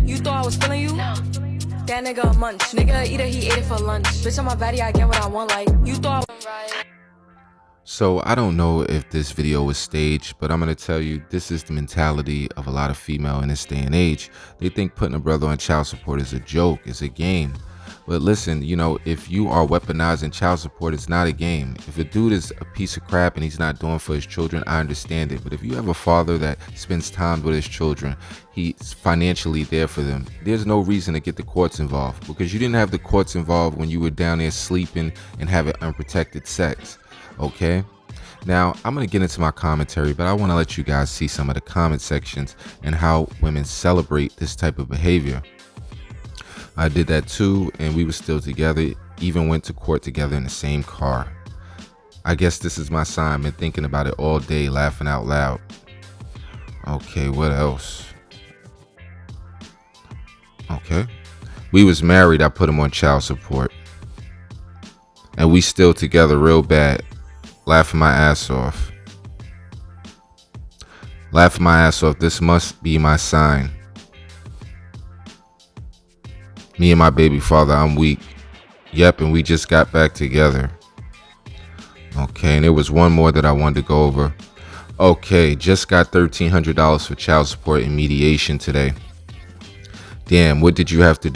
You thought I was feeling you? That nigga a munch. Nigga either he ate it for lunch. Bitch, on my body, I get what I want. Like, you thought So I don't know if this video was staged, but I'm going to tell you, this is the mentality of a lot of female in this day and age. They think putting a brother on child support is a joke, is a game. But listen, you know, if you are weaponizing child support, it's not a game. If a dude is a piece of crap and he's not doing for his children, I understand it. But if you have a father that spends time with his children, he's financially there for them, there's no reason to get the courts involved, because you didn't have the courts involved when you were down there sleeping and having unprotected sex. Okay, now I'm going to get into my commentary, but I want to let you guys see some of the comment sections and how women celebrate this type of behavior. I did that too, and we were still together, even went to court together in the same car. I guess this is my sign. Been thinking about it all day, laughing out loud. Okay, what else? Okay, we was married. I put him on child support, and we still together real bad. Laughing my ass off. Laughing my ass off. This must be my sign. Me and my baby father, I'm weak. Yep, and we just got back together. Okay, and there was one more that I wanted to go over. Okay, just got $1,300 for child support and mediation today. Damn, what did you have to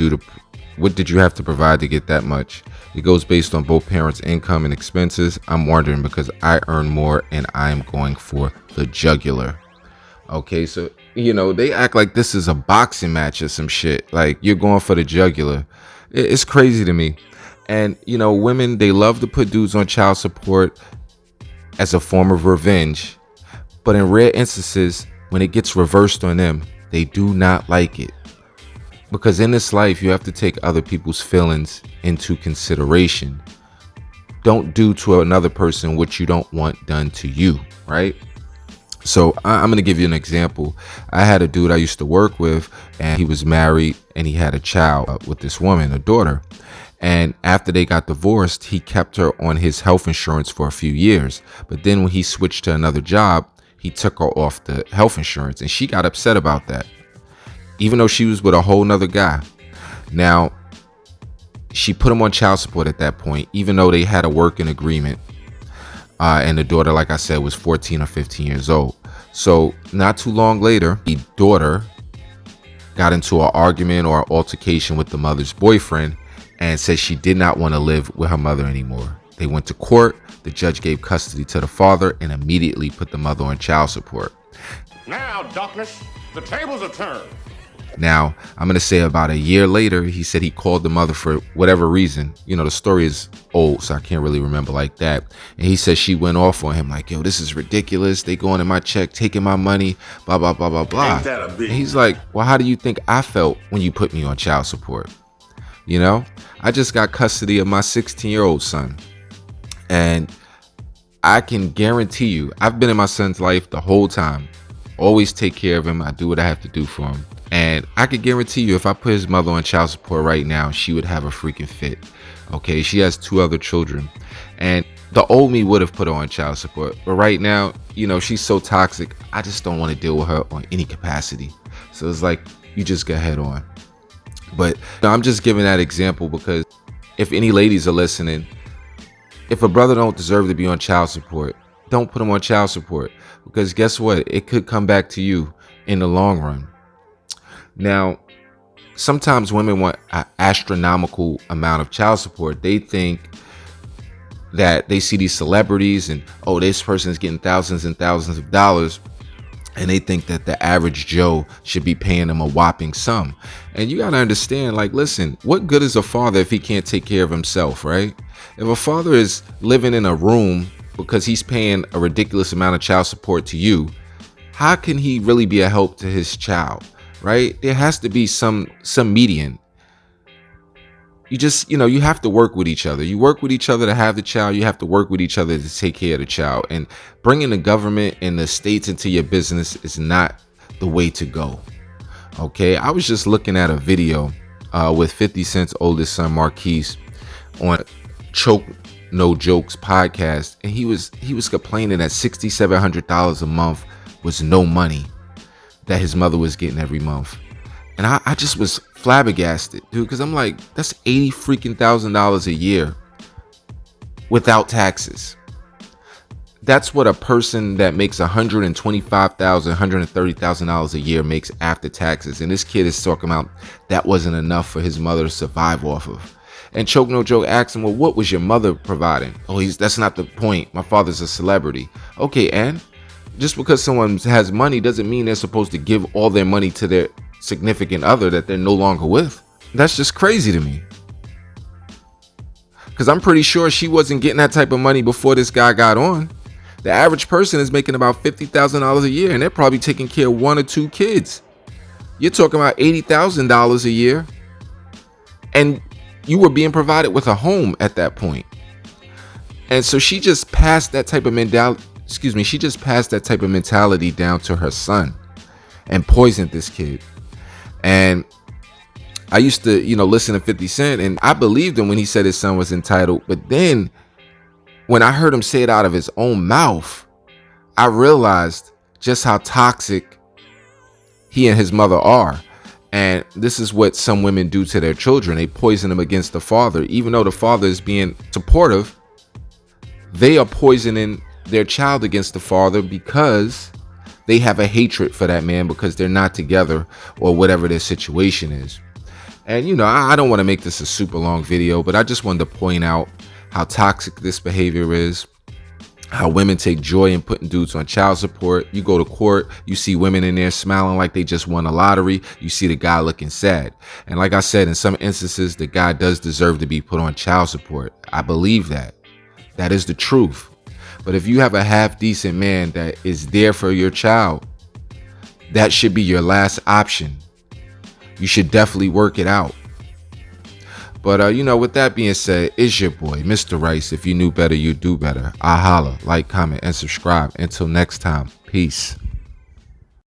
provide to get that much? It goes based on both parents' income and expenses. I'm wondering because I earn more and I'm going for the jugular. Okay, so, you know, they act like this is a boxing match or some shit. Like, you're going for the jugular. It's crazy to me. And, you know, women, they love to put dudes on child support as a form of revenge. But in rare instances, when it gets reversed on them, they do not like it. Because in this life, you have to take other people's feelings into consideration. Don't do to another person what you don't want done to you, right? So I'm going to give you an example. I had a dude I used to work with, and he was married and he had a child with this woman, a daughter. And after they got divorced, he kept her on his health insurance for a few years. But then when he switched to another job, he took her off the health insurance, and she got upset about that, even though she was with a whole nother guy. Now, she put him on child support at that point, even though they had a working agreement. And the daughter, like I said, was 14 or 15 years old. So not too long later, the daughter got into an argument or an altercation with the mother's boyfriend and said she did not want to live with her mother anymore. They went to court. The judge gave custody to the father and immediately put the mother on child support. Now, darkness, the tables are turned. Now, I'm going to say about a year later, he said he called the mother for whatever reason. You know, the story is old, so I can't really remember like that. And he said she went off on him like, yo, this is ridiculous. They going in my check, taking my money, blah, blah, blah, blah, blah. Ain't that a big And he's like, well, how do you think I felt when you put me on child support? You know, I just got custody of my 16-year-old son. And I can guarantee you, I've been in my son's life the whole time. Always take care of him. I do what I have to do for him. And I could guarantee you, if I put his mother on child support right now, she would have a freaking fit. Okay, she has 2 other children. And the old me would have put her on child support. But right now, you know, she's so toxic. I just don't want to deal with her on any capacity. So it's like, you just go head on. But no, I'm just giving that example because if any ladies are listening, if a brother don't deserve to be on child support, don't put him on child support. Because guess what? It could come back to you in the long run. Now, sometimes women want an astronomical amount of child support. They think that they see these celebrities and, oh, this person is getting thousands and thousands of dollars. And they think that the average Joe should be paying them a whopping sum. And you got to understand, like, listen, what good is a father if he can't take care of himself, right? If a father is living in a room because he's paying a ridiculous amount of child support to you, how can he really be a help to his child? Right? There has to be some median. You just, you know, you have to work with each other. You work with each other to have the child. You have to work with each other to take care of the child. And bringing the government and the states into your business is not the way to go. Okay, I was just looking at a video with 50 Cent's oldest son, Marquise, on Choke No Jokes podcast, and he was complaining that $6,700 a month was no money that his mother was getting every month. And I just was flabbergasted, dude, because I'm like, that's $80,000 a year without taxes. That's what a person that makes $125,000, $130,000 a year makes after taxes. And this kid is talking about that wasn't enough for his mother to survive off of. And Choke No Joke asked him, well, what was your mother providing? Oh, that's not the point. My father's a celebrity. Okay, and just because someone has money doesn't mean they're supposed to give all their money to their significant other that they're no longer with. That's just crazy to me. Because I'm pretty sure she wasn't getting that type of money before this guy got on. The average person is making about $50,000 a year, and they're probably taking care of 1 or 2 kids. You're talking about $80,000 a year, and you were being provided with a home at that point. And so she just passed that type of mentality. She just passed that type of mentality down to her son, and poisoned this kid. And I used to, listen to 50 Cent, and I believed him when he said his son was entitled. But then when I heard him say it out of his own mouth, I realized just how toxic he and his mother are. And this is what some women do to their children. They poison them against the father. Even though the father is being supportive, they are poisoning their child against the father because they have a hatred for that man because they're not together or whatever their situation is. And, I don't want to make this a super long video, but I just wanted to point out how toxic this behavior is, how women take joy in putting dudes on child support. You go to court, you see women in there smiling like they just won a lottery. You see the guy looking sad. And like I said, in some instances, the guy does deserve to be put on child support. I believe that. That is the truth. But if you have a half decent man that is there for your child, that should be your last option. You should definitely work it out. But, with that being said, it's your boy, Mr. Rice. If you knew better, you do better. I holla, like, comment, and subscribe. Until next time, peace.